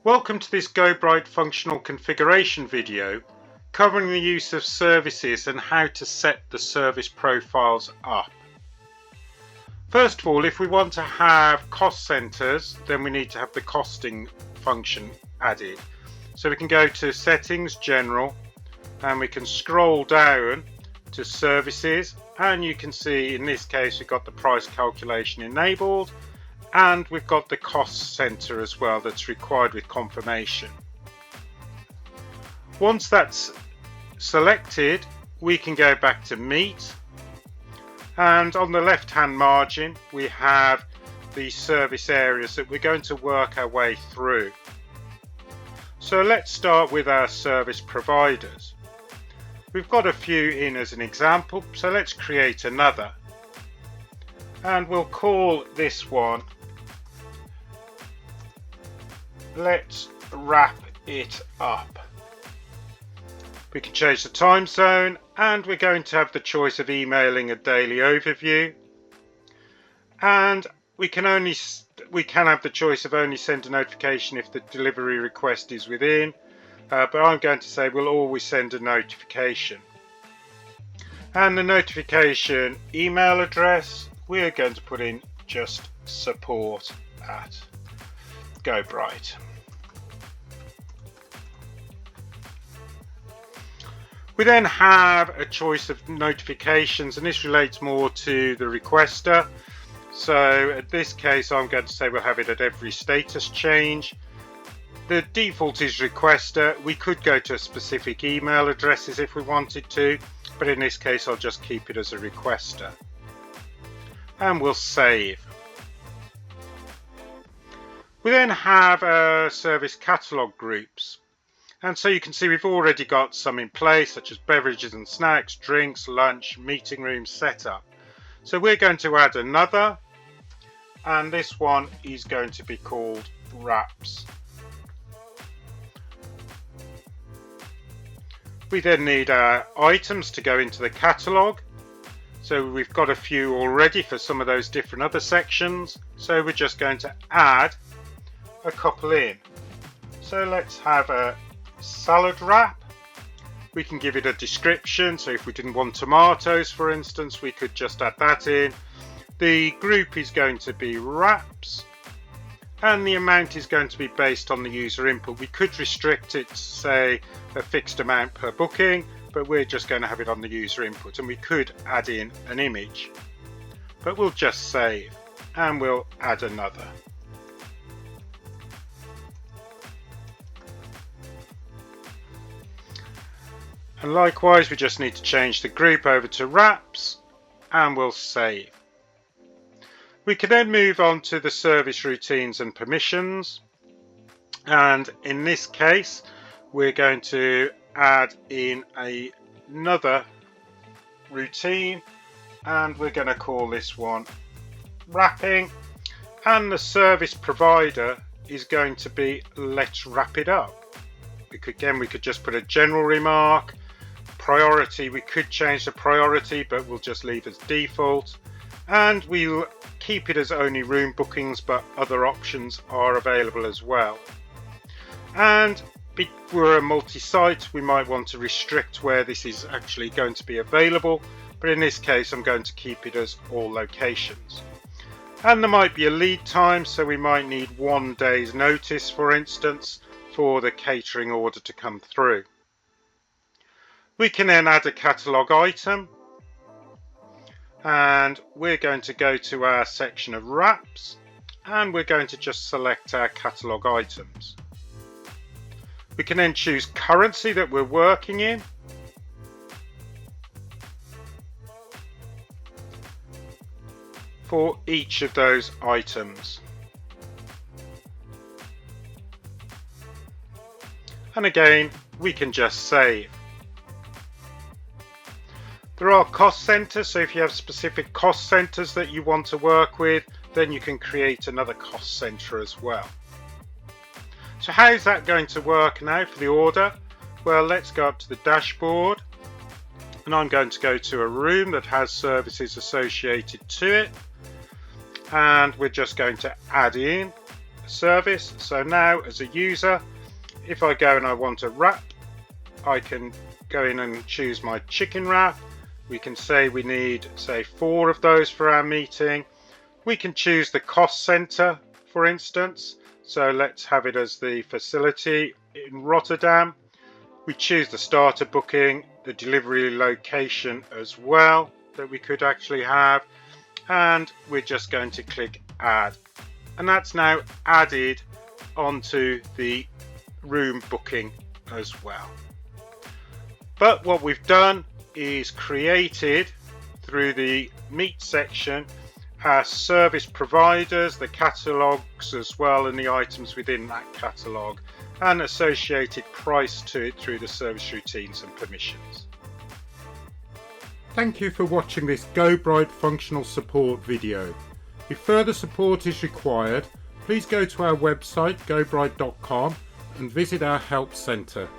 Welcome to this GoBright functional configuration video covering the use of services and how to set the service profiles up. First of all, if we want to have cost centers, then we need to have the costing function added. So we can go to Settings, General, and we can scroll down to Services, and you can see in this case we've got the price calculation enabled, and we've got the cost center as well that's required with confirmation. Once that's selected, we can go back to Meet, and on the left hand margin we have the service areas that we're going to work our way through. So let's start with our service providers. We've got a few in as an example, so let's create another, and we'll call this one Let's Wrap It Up. We can change the time zone, and we're going to have the choice of emailing a daily overview, and we can have the choice of only send a notification if the delivery request is within, but I'm going to say we'll always send a notification. And the notification email address, we're going to put in just support@GoBright. We then have a choice of notifications, and this relates more to the requester. So at this case I'm going to say we'll have it at every status change. The default is requester. We could go to specific email addresses if we wanted to, but in this case I'll just keep it as a requester. And we'll save. We then have service catalogue groups. And so you can see we've already got some in place, such as beverages and snacks, drinks, lunch, meeting rooms setup. So we're going to add another, and this one is going to be called Wraps. We then need our items to go into the catalogue. So we've got a few already for some of those different other sections. So we're just going to add a couple in. So let's have a salad wrap. We can give it a description, so if we didn't want tomatoes for instance, we could just add that in. The group is going to be wraps, and the amount is going to be based on the user input. We could restrict it to say a fixed amount per booking, but we're just going to have it on the user input, and we could add in an image, but we'll just save and we'll add another. And likewise, we just need to change the group over to wraps, and we'll save. We can then move on to the service routines and permissions, and in this case we're going to add in another routine, and we're going to call this one wrapping, and the service provider is going to be Let's Wrap It Up. We could just put a general remark. Priority, we could change the priority, but we'll just leave as default, and we'll keep it as only room bookings, but other options are available as well. And if we're a multi-site, we might want to restrict where this is actually going to be available, but in this case I'm going to keep it as all locations. And there might be a lead time, so we might need 1 day's notice for instance for the catering order to come through. We can then add a catalogue item, and we're going to go to our section of wraps, and we're going to just select our catalogue items. We can then choose currency that we're working in, for each of those items. And again, we can just save. There are cost centers, so if you have specific cost centers that you want to work with, then you can create another cost center as well. So how is that going to work now for the order? Well, let's go up to the dashboard, and I'm going to go to a room that has services associated to it, and we're just going to add in service. So now as a user, if I go and I want a wrap, I can go in and choose my chicken wrap. We can say we need, say, 4 of those for our meeting. We can choose the cost center, for instance. So let's have it as the facility in Rotterdam. We choose the starter booking, the delivery location as well that we could actually have. And we're just going to click add. And that's now added onto the room booking as well. But what we've done is created through the meet section our service providers, the catalogues as well, and the items within that catalogue, and associated price to it through the service routines and permissions. Thank you for watching this GoBright functional support video. If further support is required, please go to our website gobright.com and visit our help centre.